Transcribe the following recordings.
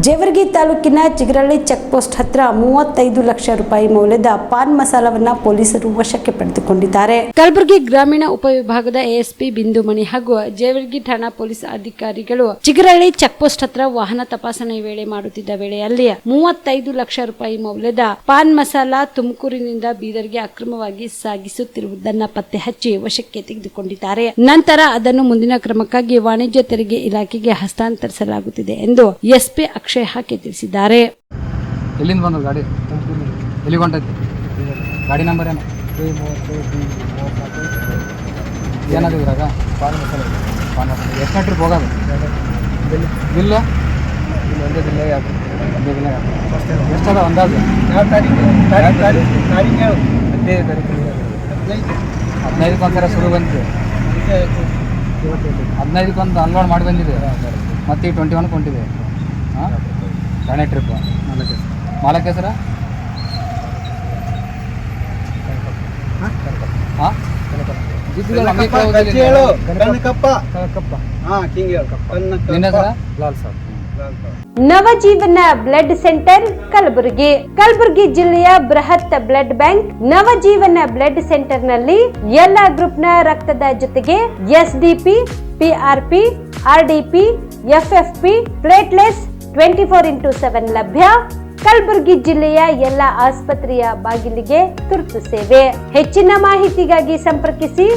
ಜೇವರ್ಗಿ ತಾಲೂಕಿನ Chigaralli check post ಹತ್ರ 35 ಲಕ್ಷ ರೂಪಾಯಿ ಮೌಲ್ಯದ ಪಾನ್ ಮಸಾಲವನ್ನ ಪೊಲೀಸರು ವಶಕ್ಕೆ ಪಡೆದುಕೊಂಡಿದ್ದಾರೆ. ಕಲಬುರಗಿ ಗ್ರಾಮೀಣ ಉಪವಿಭಾಗದ ಎಎಸ್ಪಿ ಬಿಂದುಮಣಿ ಹಾಗೂ ಜೇವರ್ಗಿ ಠಾಣಾ ಪೊಲೀಸ್ ಅಧಿಕಾರಿಗಳು ಚಿಗರಳ್ಳಿ ಚೆಕ್ ಪೋಸ್ಟ್ ಹತ್ರ ವಾಹನ ತಪಾಸಣೆ ವೇಳೆ ಮಾಡುತ್ತಿದ್ದ ವೇಳೆಯಲ್ಲಿ 35 ಲಕ್ಷ ರೂಪಾಯಿ ಮೌಲ್ಯದ ಪಾನ್ ಮಸಾಲ ತುಮಕೂರಿನಿಂದ ಬೀದರ್ಗೆ ಅಕ್ರಮವಾಗಿ ಸಾಗಿಸುತ್ತಿರುವುದನ್ನು ಪತ್ತೆ ಹಚ್ಚಿ ವಶಕ್ಕೆ ತೆಗೆದುಕೊಂಡಿದ್ದಾರೆ. ನಂತರ ಅದನ್ನು ಮುಂದಿನ ಕ್ರಮಕ್ಕಾಗಿ ವಾಣಿಜ್ಯ ತೆರಿಗೆ ಇಲಾಖೆಗೆ ಹಸ್ತಾಂತರಿಸಲಾಗುತ್ತಿದೆ ಎಂದು ಎಸ್ಪಿ ಅಕ್ಷಯ್ ಹಾಕಿ ತಿಳಿಸಿದ್ದಾರೆ. ಎಲ್ಲಿಂದ ಬಂದ್ರು ಗಾಡಿ? ಎಲ್ಲಿಗೆ ಹೊಂಟೈತಿ? ಗಾಡಿ ನಂಬರ್ ಏನು? ಏನಾದ್ರು ಇದ್ರಾಗ ಪಾನ್ ಮಸಾಲ ಎಷ್ಟು ಟ್ರಿಪ್ ಹೋಗೋದು? ಬಿಲ್ಲು ಒಂದೇ ಬಿಲ್ಲ ಎಷ್ಟದ ಅಂದಾಜು? 15ಕ್ಕೆ ಒಂದ್ಸಲ ಶುರು ಬಂತು, 15ಕ್ಕೆ ಒಂದು ಅನ್ಲೋಡ್ ಮಾಡಿ ಬಂದಿದೆ, ಮತ್ತೆ ಈಗ 21ಕ್ಕೆ ಹೊಂಟಿದೆ. ಹಾಂ, ಠಾಣೆ ಟ್ರಿಪ್ ಮಾಲಕ್ ಹೆಸರ? ಹಾಂ, ನವಜೀವನ ಬ್ಲಡ್ ಸೆಂಟರ್ ಕಲಬುರಗಿ. ಕಲಬುರಗಿ ಜಿಲ್ಲೆಯ ಬೃಹತ್ blood bank Navajeevan blood centre ನಲ್ಲಿ ಎಲ್ಲಾ ಗ್ರೂಪ್ನ ರಕ್ತದ ಜೊತೆಗೆ ಎಸ್ಡಿಪಿ, ಪಿಆರ್ಪಿ, ಆರ್ಡಿಪಿ, ಎಫ್ಎಫ್ಪಿ, ಪ್ಲೇಟ್ಲೆಸ್ 24x7 ಲಭ್ಯ. ಕಲಬುರಗಿ ಜಿಲ್ಲೆಯ ಎಲ್ಲ ಆಸ್ಪತ್ರೆಯ ಬಾಗಿಲಿಗೆ ತುರ್ತು ಸೇವೆ. ಹೆಚ್ಚಿನ ಮಾಹಿತಿಗಾಗಿ ಸಂಪರ್ಕಿಸಿ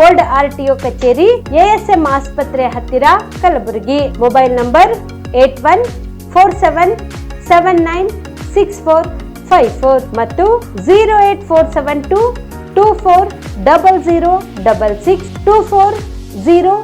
ಓಲ್ಡ್ ಆರ್ಟಿಒ ಕಚೇರಿ, ಎಎಸ್ಎಂ ಆಸ್ಪತ್ರೆ ಹತ್ತಿರ, ಕಲಬುರಗಿ. ಮೊಬೈಲ್ ನಂಬರ್ 8147979654 ಮತ್ತು 08472240066 240066.